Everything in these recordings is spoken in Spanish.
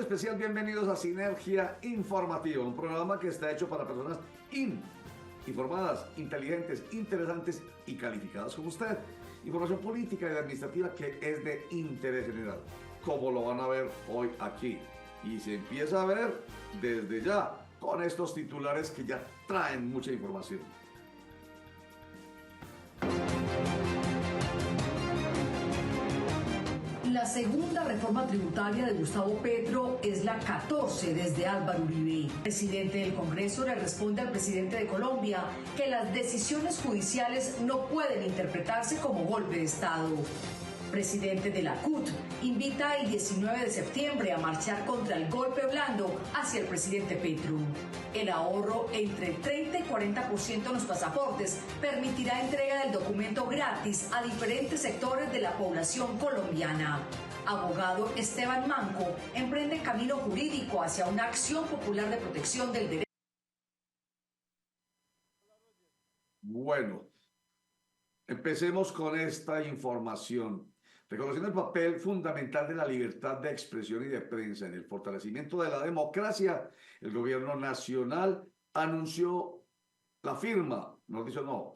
especial, bienvenidos a Sinergia Informativa, un programa que está hecho para personas informadas, inteligentes, interesantes y calificadas como usted. Información política y administrativa que es de interés general, como lo van a ver hoy aquí. Y se empieza a ver desde ya con estos titulares que ya traen mucha información. La segunda reforma tributaria de Gustavo Petro es la 14 desde Álvaro Uribe. El presidente del Congreso le responde al presidente de Colombia que las decisiones judiciales no pueden interpretarse como golpe de Estado. Presidente de la CUT invita el 19 de septiembre a marchar contra el golpe blando hacia el presidente Petro. El ahorro entre 30 y 40% en los pasaportes permitirá entrega del documento gratis a diferentes sectores de la población colombiana. Abogado Esteban Manco emprende camino jurídico hacia una acción popular de protección del derecho. Bueno, empecemos con esta información. Reconociendo el papel fundamental de la libertad de expresión y de prensa en el fortalecimiento de la democracia, el gobierno nacional anunció la firma,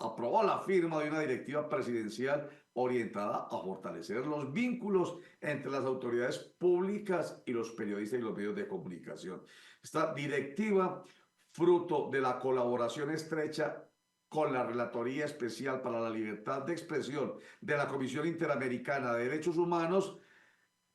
aprobó la firma de una directiva presidencial orientada a fortalecer los vínculos entre las autoridades públicas y los periodistas y los medios de comunicación. Esta directiva, fruto de la colaboración estrecha con la Relatoría Especial para la Libertad de Expresión de la Comisión Interamericana de Derechos Humanos,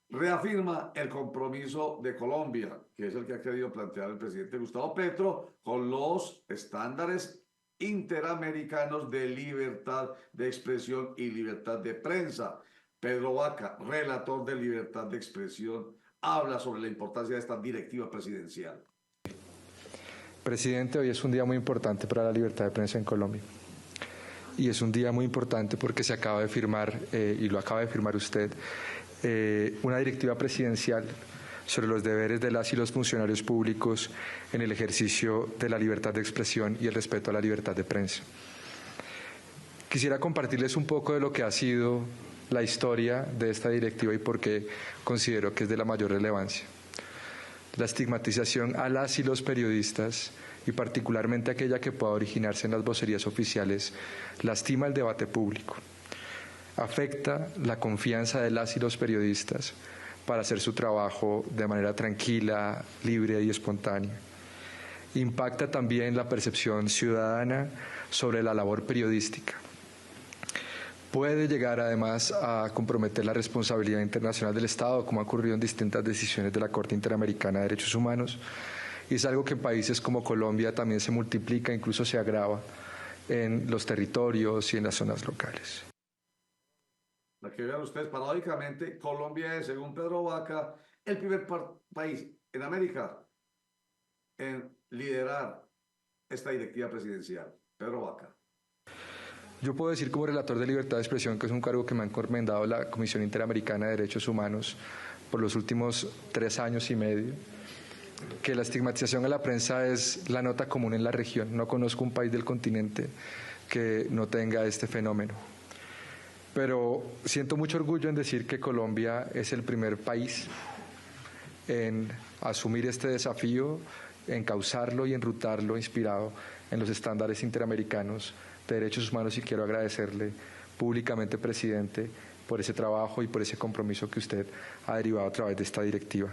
reafirma el compromiso de Colombia, que es el que ha querido plantear el presidente Gustavo Petro, con los estándares interamericanos de libertad de expresión y libertad de prensa. Pedro Vaca, relator de libertad de expresión, habla sobre la importancia de esta directiva presidencial. Presidente, hoy es un día muy importante para la libertad de prensa en Colombia. Y es un día muy importante porque se acaba de firmar, y lo acaba de firmar usted, una directiva presidencial sobre los deberes de las y los funcionarios públicos en el ejercicio de la libertad de expresión y el respeto a la libertad de prensa. Quisiera compartirles un poco de lo que ha sido la historia de esta directiva y por qué considero que es de la mayor relevancia. La estigmatización a las y los periodistas, y particularmente aquella que pueda originarse en las vocerías oficiales, lastima el debate público, afecta la confianza de las y los periodistas para hacer su trabajo de manera tranquila, libre y espontánea. Impacta también la percepción ciudadana sobre la labor periodística. Puede llegar además a comprometer la responsabilidad internacional del Estado, como ha ocurrido en distintas decisiones de la Corte Interamericana de Derechos Humanos, y es algo que en países como Colombia también se multiplica, incluso se agrava en los territorios y en las zonas locales. Para que vean ustedes, paradójicamente, Colombia es, según Pedro Vaca, el primer país en América en liderar esta directiva presidencial. Pedro Vaca. Yo puedo decir como relator de libertad de expresión, que es un cargo que me ha encomendado la Comisión Interamericana de Derechos Humanos por los últimos 3 años y medio, que la estigmatización a la prensa es la nota común en la región. No conozco un país del continente que no tenga este fenómeno. Pero siento mucho orgullo en decir que Colombia es el primer país en asumir este desafío, encauzarlo y enrutarlo inspirado en los estándares interamericanos de derechos humanos, y quiero agradecerle públicamente, presidente, por ese trabajo y por ese compromiso que usted ha derivado a través de esta directiva.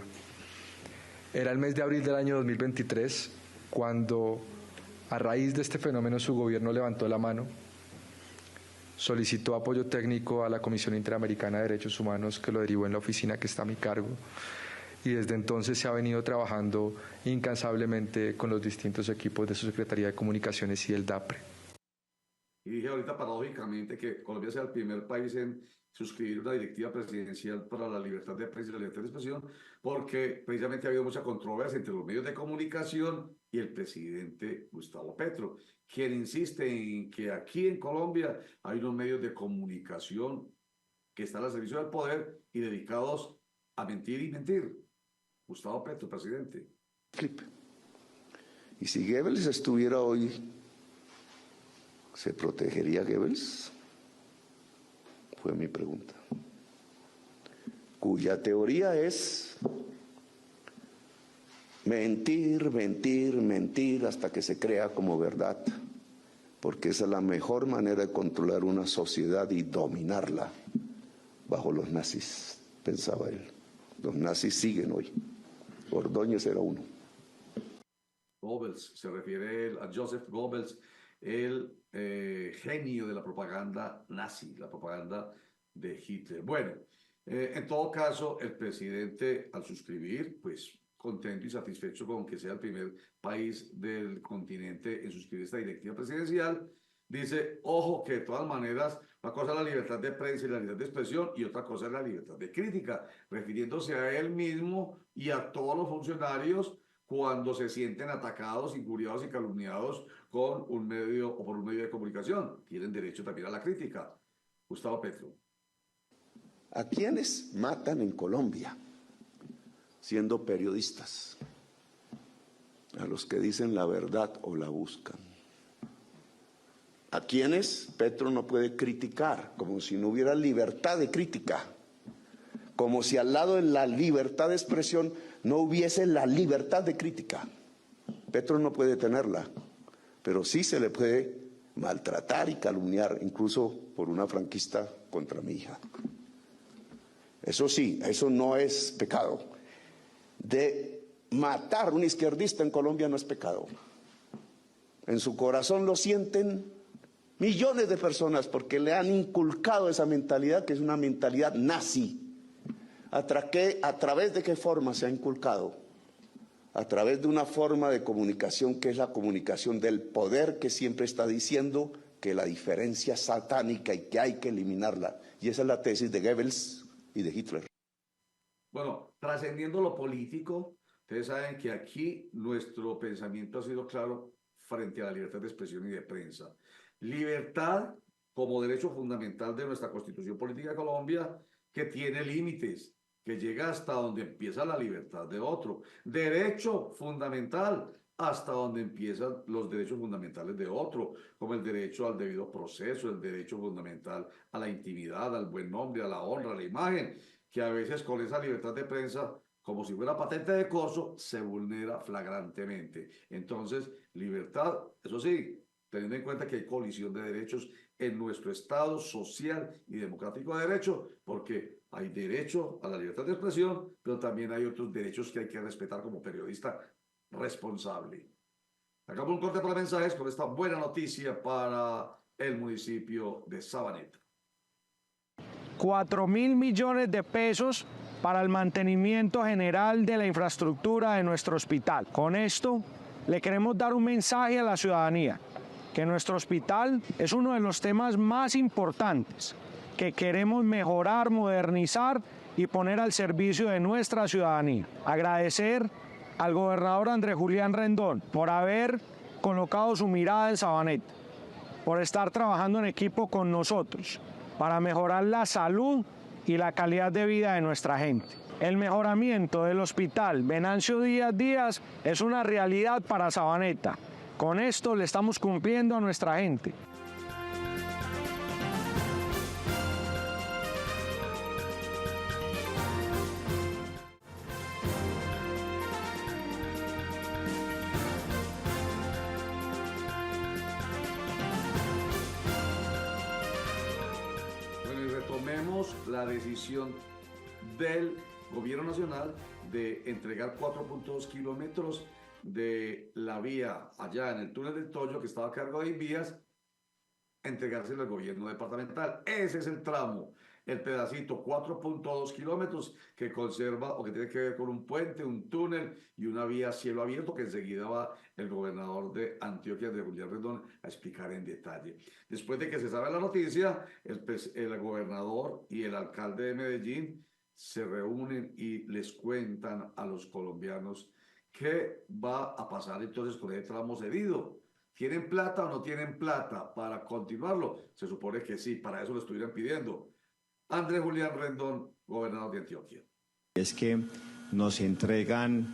Era el mes de abril del año 2023 cuando, a raíz de este fenómeno, su gobierno levantó la mano, solicitó apoyo técnico a la Comisión Interamericana de Derechos Humanos, que lo derivó en la oficina que está a mi cargo, y desde entonces se ha venido trabajando incansablemente con los distintos equipos de su Secretaría de Comunicaciones y el DAPRE. Y dije ahorita paradójicamente que Colombia sea el primer país en suscribir una directiva presidencial para la libertad de prensa y la libertad de expresión, porque precisamente ha habido mucha controversia entre los medios de comunicación y el presidente Gustavo Petro, quien insiste en que aquí en Colombia hay unos medios de comunicación que están al servicio del poder y dedicados a mentir y mentir. Gustavo Petro, presidente. Y si Goebbels estuviera hoy, ¿se protegería Goebbels? Fue mi pregunta. Cuya teoría es mentir, mentir, mentir hasta que se crea como verdad, porque esa es la mejor manera de controlar una sociedad y dominarla. Bajo los nazis, pensaba él. Los nazis siguen hoy. Ordóñez era uno. Goebbels, se refiere él a Joseph Goebbels, el genio de la propaganda nazi, la propaganda de Hitler. Bueno, en todo caso, el presidente al suscribir, pues contento y satisfecho con que sea el primer país del continente en suscribir esta directiva presidencial, dice, ojo, que de todas maneras, una cosa es la libertad de prensa y la libertad de expresión y otra cosa es la libertad de crítica, refiriéndose a él mismo y a todos los funcionarios cuando se sienten atacados, injuriados y calumniados con un medio o por un medio de comunicación. Tienen derecho también a la crítica. Gustavo Petro. ¿A quiénes matan en Colombia siendo periodistas? A los que dicen la verdad o la buscan. ¿A quiénes Petro no puede criticar? Como si no hubiera libertad de crítica. Como si al lado de la libertad de expresión no hubiese la libertad de crítica. Petro no puede tenerla, pero sí se le puede maltratar y calumniar, incluso por una franquista contra mi hija. Eso sí, eso no es pecado. De matar a un izquierdista en Colombia no es pecado. En su corazón lo sienten millones de personas porque le han inculcado esa mentalidad que es una mentalidad nazi. ¿A través de qué forma se ha inculcado? A través de una forma de comunicación que es la comunicación del poder, que siempre está diciendo que la diferencia es satánica y que hay que eliminarla. Y esa es la tesis de Goebbels y de Hitler. Bueno, trascendiendo lo político, ustedes saben que aquí nuestro pensamiento ha sido claro frente a la libertad de expresión y de prensa. Libertad como derecho fundamental de nuestra Constitución Política de Colombia, que tiene límites, que llega hasta donde empieza la libertad de otro. Derecho fundamental hasta donde empiezan los derechos fundamentales de otro, como el derecho al debido proceso, el derecho fundamental a la intimidad, al buen nombre, a la honra, a la imagen, que a veces con esa libertad de prensa, como si fuera patente de corso, se vulnera flagrantemente. Entonces, libertad, eso sí, teniendo en cuenta que hay colisión de derechos en nuestro Estado social y democrático de derecho, porque hay derecho a la libertad de expresión, pero también hay otros derechos que hay que respetar como periodista responsable. Hagamos un corte para mensajes con esta buena noticia para el municipio de Sabaneta. 4.000 millones de pesos para el mantenimiento general de la infraestructura de nuestro hospital. Con esto le queremos dar un mensaje a la ciudadanía, que nuestro hospital es uno de los temas más importantes que queremos mejorar, modernizar y poner al servicio de nuestra ciudadanía. Agradecer al gobernador Andrés Julián Rendón por haber colocado su mirada en Sabaneta, por estar trabajando en equipo con nosotros para mejorar la salud y la calidad de vida de nuestra gente. El mejoramiento del hospital Venancio Díaz Díaz es una realidad para Sabaneta. Con esto le estamos cumpliendo a nuestra gente. Bueno, y retomemos la decisión del Gobierno Nacional de entregar 4.2 kilómetros de la vía allá en el túnel del Toyo, que estaba a cargo de Invías, entregárselo al gobierno departamental. Ese es el tramo, el pedacito, 4.2 kilómetros que conserva o que tiene que ver con un puente, un túnel y una vía a cielo abierto, que enseguida va el gobernador de Antioquia, de Julián Rendón, a explicar en detalle. Después de que se sabe la noticia, el gobernador y el alcalde de Medellín se reúnen y les cuentan a los colombianos qué va a pasar entonces con el tramo cedido. ¿Tienen plata o no tienen plata para continuarlo? Se supone que sí, para eso lo estuvieran pidiendo. Andrés Julián Rendón, gobernador de Antioquia. Es que nos entregan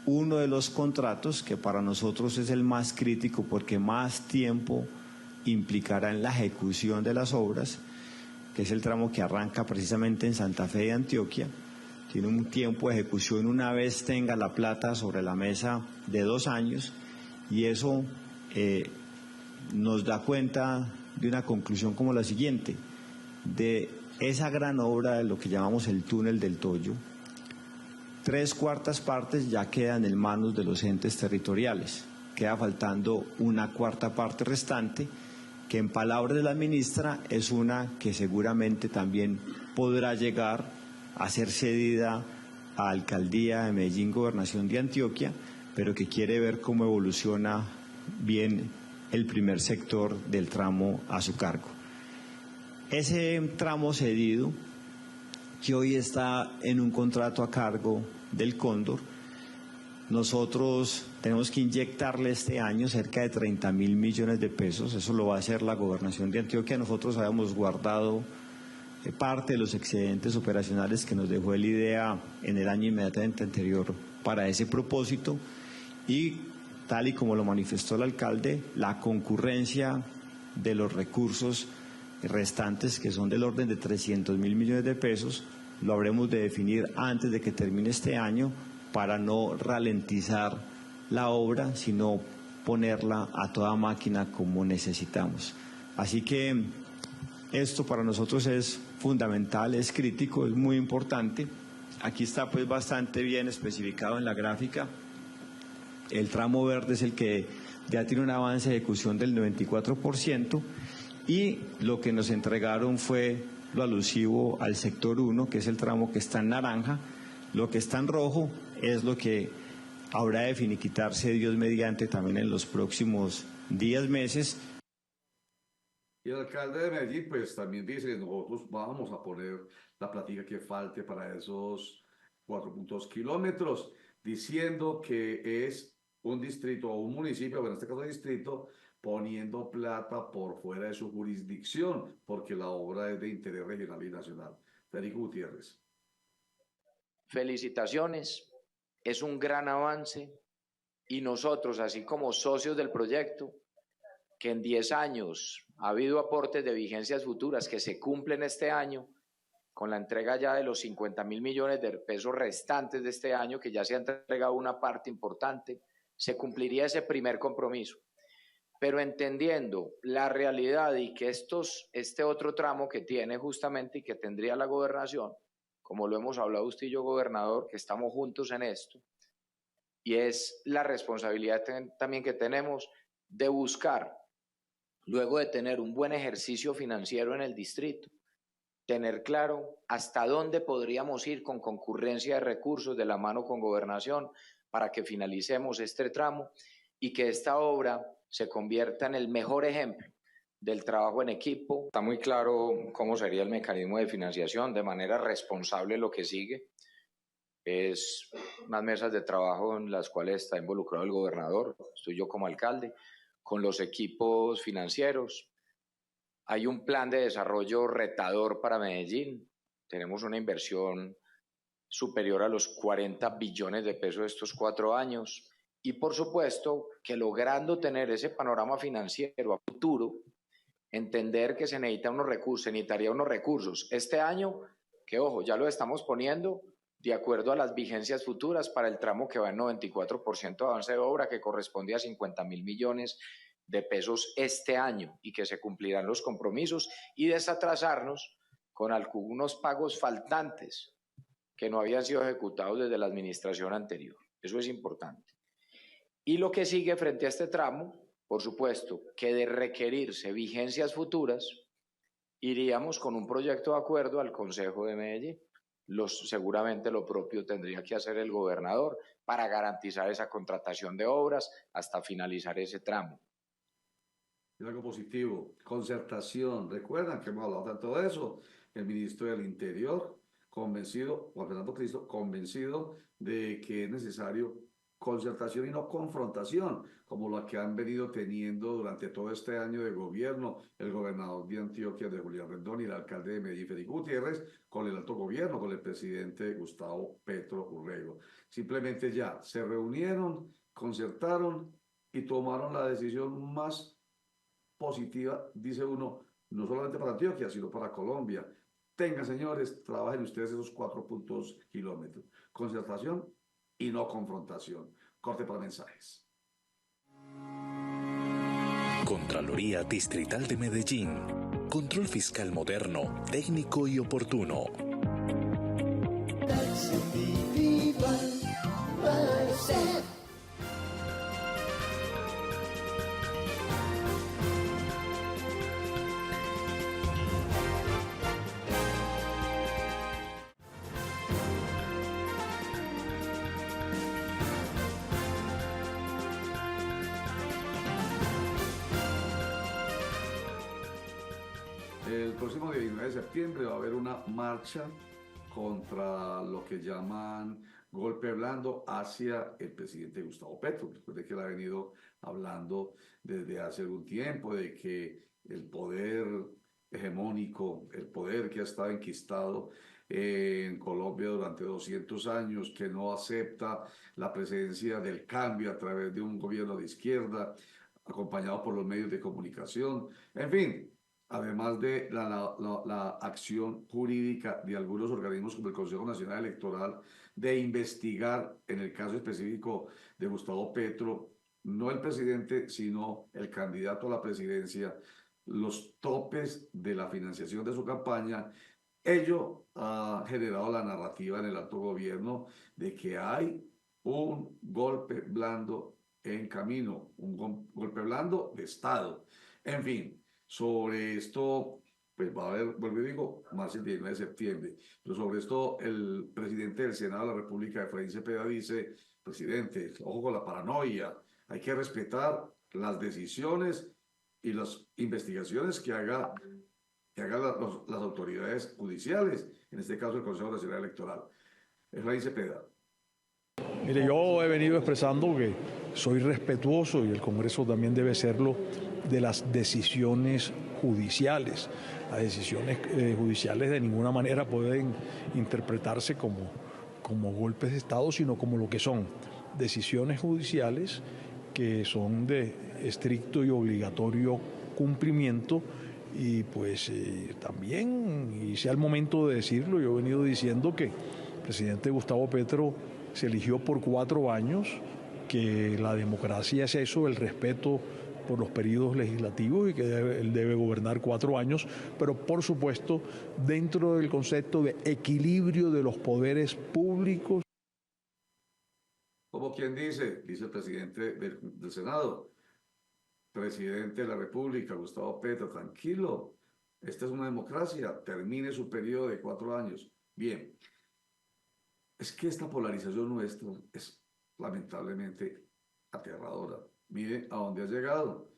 uno de los contratos que para nosotros es el más crítico porque más tiempo implicará en la ejecución de las obras, que es el tramo que arranca precisamente en Santa Fe de Antioquia tiene un tiempo de ejecución una vez tenga la plata sobre la mesa de 2 años, y eso nos da cuenta de una conclusión como la siguiente: de esa gran obra de lo que llamamos el túnel del Toyo, 3/4 partes ya quedan en manos de los entes territoriales. Queda faltando una 1/4 parte restante, que en palabras de la ministra es una que seguramente también podrá llegar a ser cedida a Alcaldía de Medellín, Gobernación de Antioquia, pero que quiere ver cómo evoluciona bien el primer sector del tramo a su cargo. Ese tramo cedido, que hoy está en un contrato a cargo del Cóndor, nosotros tenemos que inyectarle este año cerca de 30.000 millones de pesos. Eso lo va a hacer la Gobernación de Antioquia. Nosotros habíamos guardado parte de los excedentes operacionales que nos dejó el IDEA en el año inmediatamente anterior para ese propósito, y tal y como lo manifestó el alcalde, la concurrencia de los recursos restantes, que son del orden de 300.000 millones de pesos, lo habremos de definir antes de que termine este año, para no ralentizar la obra, sino ponerla a toda máquina como necesitamos. Así que esto para nosotros es fundamental, es crítico, es muy importante. Aquí está pues bastante bien especificado en la gráfica. El tramo verde es el que ya tiene un avance de ejecución del 94%, y lo que nos entregaron fue lo alusivo al sector 1, que es el tramo que está en naranja. Lo que está en rojo es lo que habrá de finiquitarse, Dios mediante, también en los próximos días, meses. Y el alcalde de Medellín pues también dice que nosotros vamos a poner la platica que falte para esos 4.2 kilómetros, diciendo que es un distrito o un municipio, pero en este caso distrito, poniendo plata por fuera de su jurisdicción, porque la obra es de interés regional y nacional. Federico Gutiérrez. Felicitaciones, es un gran avance, y nosotros, así como socios del proyecto, que en 10 años ha habido aportes de vigencias futuras que se cumplen este año, con la entrega ya de los 50.000 millones de pesos restantes de este año, que ya se ha entregado una parte importante, se cumpliría ese primer compromiso. Pero entendiendo la realidad y que este otro tramo que tiene justamente y que tendría la gobernación, como lo hemos hablado usted y yo, gobernador, que estamos juntos en esto, y es la responsabilidad también que tenemos de buscar, luego de tener un buen ejercicio financiero en el distrito, tener claro hasta dónde podríamos ir con concurrencia de recursos de la mano con gobernación para que finalicemos este tramo y que esta obra se convierta en el mejor ejemplo del trabajo en equipo. Está muy claro cómo sería el mecanismo de financiación, de manera responsable. Lo que sigue es unas mesas de trabajo en las cuales está involucrado el gobernador, estoy yo como alcalde, con los equipos financieros. Hay un plan de desarrollo retador para Medellín. Tenemos una inversión superior a los 40 billones de pesos estos 4 años. Y por supuesto que logrando tener ese panorama financiero a futuro, entender que se necesita unos recursos, se necesitaría unos recursos. Este año, que ojo, ya lo estamos poniendo de acuerdo a las vigencias futuras para el tramo que va en 94% de avance de obra, que corresponde a 50.000 millones de pesos este año, y que se cumplirán los compromisos, y desatrasarnos con algunos pagos faltantes que no habían sido ejecutados desde la administración anterior. Eso es importante. Y lo que sigue frente a este tramo, por supuesto, que de requerirse vigencias futuras, iríamos con un proyecto de acuerdo al Consejo de Medellín. Seguramente lo propio tendría que hacer el gobernador para garantizar esa contratación de obras hasta finalizar ese tramo. Y algo positivo, concertación. Recuerdan que hemos hablado tanto de eso. El ministro del Interior, convencido, Juan Fernando Cristo, convencido de que es necesario concertación y no confrontación, como la que han venido teniendo durante todo este año de gobierno el gobernador de Antioquia, de Julián Rendón, y el alcalde de Medellín, Federico Gutiérrez, con el alto gobierno, con el presidente Gustavo Petro Urrego. Simplemente ya se reunieron, concertaron y tomaron la decisión más positiva, dice uno, no solamente para Antioquia, sino para Colombia. Tengan, señores, trabajen ustedes esos 4 kilómetros. Concertación y no confrontación. Corte para mensajes. Contraloría Distrital de Medellín. Control fiscal moderno, técnico y oportuno. El próximo 19 de septiembre va a haber una marcha contra lo que llaman golpe blando hacia el presidente Gustavo Petro. Recuerde que él ha venido hablando desde hace algún tiempo de que el poder hegemónico, el poder que ha estado enquistado en Colombia durante 200 años, que no acepta la presencia del cambio a través de un gobierno de izquierda, acompañado por los medios de comunicación, en fin. Además de la acción jurídica de algunos organismos como el Consejo Nacional Electoral de investigar, en el caso específico de Gustavo Petro, no el presidente, sino el candidato a la presidencia, los topes de la financiación de su campaña. Ello ha generado la narrativa en el alto gobierno de que hay un golpe blando en camino, un golpe blando de Estado. En fin. Sobre esto, pues va a haber, vuelvo y digo, más el 19 de septiembre. Pero sobre esto, el presidente del Senado de la República, Efraín Cepeda, dice: presidente, ojo con la paranoia, hay que respetar las decisiones y las investigaciones que hagan las autoridades judiciales, en este caso el Consejo Nacional Electoral. Efraín Cepeda. Mire, yo he venido expresando que soy respetuoso, y el Congreso también debe serlo, de las decisiones judiciales. Las decisiones judiciales de ninguna manera pueden interpretarse como golpes de Estado, sino como lo que son: decisiones judiciales que son de estricto y obligatorio cumplimiento. Y pues también, y sea el momento de decirlo, yo he venido diciendo que el presidente Gustavo Petro se eligió por 4 años, que la democracia es eso, el respeto por los periodos legislativos, y que él debe gobernar 4 años, pero por supuesto dentro del concepto de equilibrio de los poderes públicos. Como quien dice el presidente del Senado: presidente de la República, Gustavo Petro, tranquilo, esta es una democracia, termine su periodo de 4 años. Bien, es que esta polarización nuestra es lamentablemente aterradora. Mire a dónde ha llegado.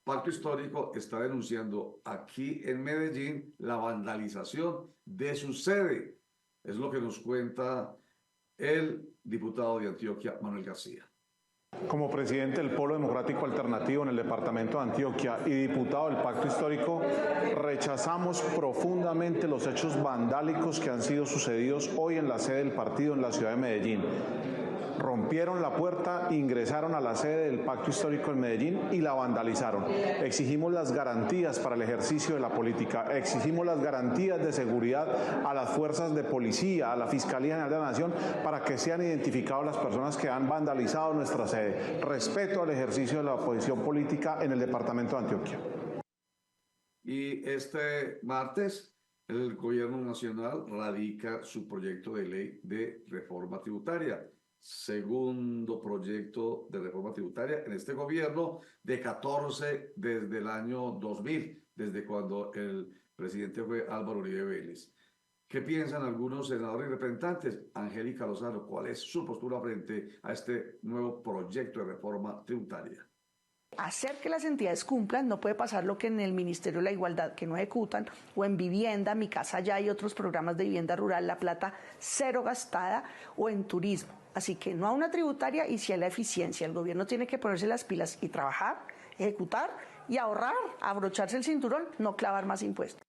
Pacto Histórico está denunciando aquí en Medellín la vandalización de su sede. Es lo que nos cuenta el diputado de Antioquia, Manuel García. Como presidente del Polo Democrático Alternativo en el departamento de Antioquia y diputado del Pacto Histórico, rechazamos profundamente los hechos vandálicos que han sido sucedidos hoy en la sede del partido en la ciudad de Medellín. Rompieron la puerta, ingresaron a la sede del Pacto Histórico en Medellín y la vandalizaron. Exigimos las garantías para el ejercicio de la política, exigimos las garantías de seguridad a las fuerzas de policía, a la Fiscalía General de la Nación, para que sean identificadas las personas que han vandalizado nuestra sede. Respeto al ejercicio de la oposición política en el departamento de Antioquia. Y este martes, el Gobierno Nacional radica su proyecto de ley de reforma tributaria. Segundo proyecto de reforma tributaria en este gobierno, de 14 desde el año 2000, desde cuando el presidente fue Álvaro Uribe Vélez. ¿Qué piensan algunos senadores y representantes? Angélica Lozano, ¿cuál es su postura frente a este nuevo proyecto de reforma tributaria? Hacer que las entidades cumplan, no puede pasar lo que en el Ministerio de la Igualdad, que no ejecutan, o en vivienda, Mi Casa Ya y otros programas de vivienda rural, la plata cero gastada, o en turismo. Así que no a una tributaria y sí a la eficiencia. El gobierno tiene que ponerse las pilas y trabajar, ejecutar y ahorrar, abrocharse el cinturón, no clavar más impuestos.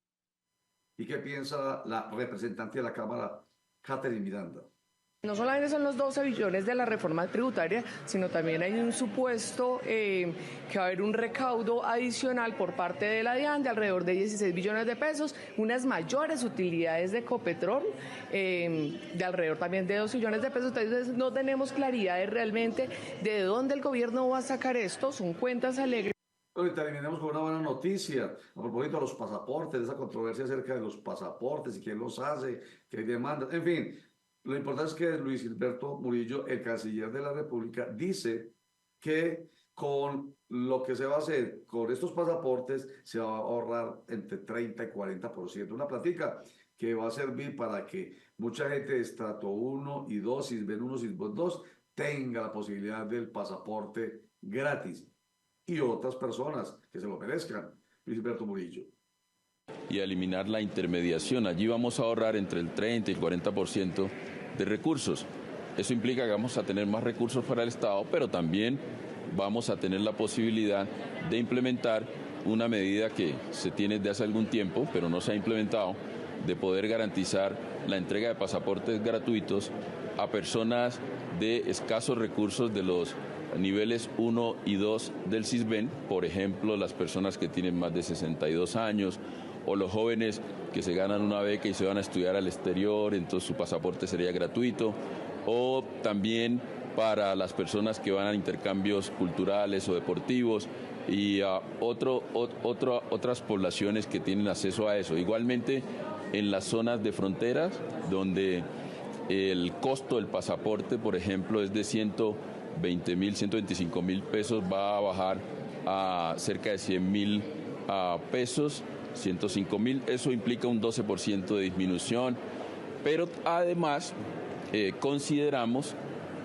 ¿Y qué piensa la representante de la Cámara, Catherine Miranda? No solamente son los 12 billones de la reforma tributaria, sino también hay un supuesto que va a haber un recaudo adicional por parte de la DIAN de alrededor de 16 billones de pesos, unas mayores utilidades de Ecopetrol de alrededor también de 2 billones de pesos. Entonces no tenemos claridad de realmente de dónde el gobierno va a sacar esto, son cuentas alegres. Y terminemos con una buena noticia a propósito de los pasaportes, de esa controversia acerca de los pasaportes y quién los hace, que hay demandas, en fin. Lo importante es que Luis Gilberto Murillo, el canciller de la República, dice que con lo que se va a hacer con estos pasaportes se va a ahorrar entre 30 y 40%. Una plática que va a servir para que mucha gente de estrato 1 y 2, SISBEN 1, SISBEN 2, tenga la posibilidad del pasaporte gratis. Y otras personas que se lo merezcan. Luis Gilberto Murillo. Y a eliminar la intermediación. Allí vamos a ahorrar entre el 30 y el 40% de recursos. Eso implica que vamos a tener más recursos para el Estado, pero también vamos a tener la posibilidad de implementar una medida que se tiene desde hace algún tiempo, pero no se ha implementado, de poder garantizar la entrega de pasaportes gratuitos a personas de escasos recursos de los niveles 1 y 2 del SISBEN, por ejemplo, las personas que tienen más de 62 años o los jóvenes que se ganan una beca y se van a estudiar al exterior, entonces su pasaporte sería gratuito, o también para las personas que van a intercambios culturales o deportivos y a otras poblaciones que tienen acceso a eso. Igualmente en las zonas de fronteras, donde el costo del pasaporte, por ejemplo, es de 120.000, 125.000 pesos, va a bajar a cerca de 100.000 pesos, 105.000, eso implica un 12% de disminución, pero además consideramos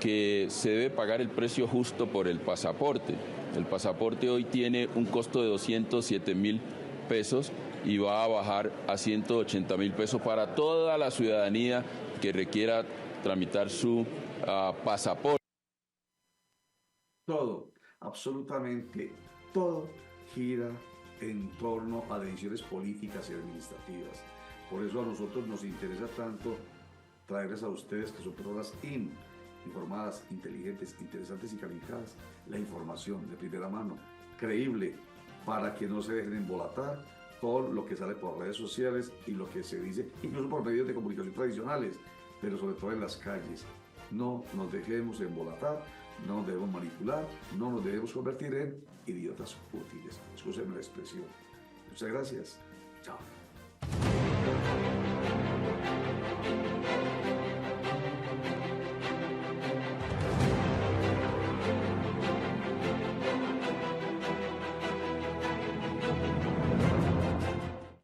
que se debe pagar el precio justo por el pasaporte. El pasaporte hoy tiene un costo de 207.000 pesos y va a bajar a 180.000 pesos para toda la ciudadanía que requiera tramitar su pasaporte. Todo, absolutamente todo gira en torno a decisiones políticas y administrativas. Por eso a nosotros nos interesa tanto traerles a ustedes, que son personas informadas, inteligentes, interesantes y calificadas, la información de primera mano, creíble, para que no se dejen embolatar con lo que sale por redes sociales y lo que se dice, incluso por medios de comunicación tradicionales, pero sobre todo en las calles. No nos dejemos embolatar, no nos debemos manipular, no nos debemos convertir en idiotas útiles. Escúchenme la expresión. Muchas gracias. Chao.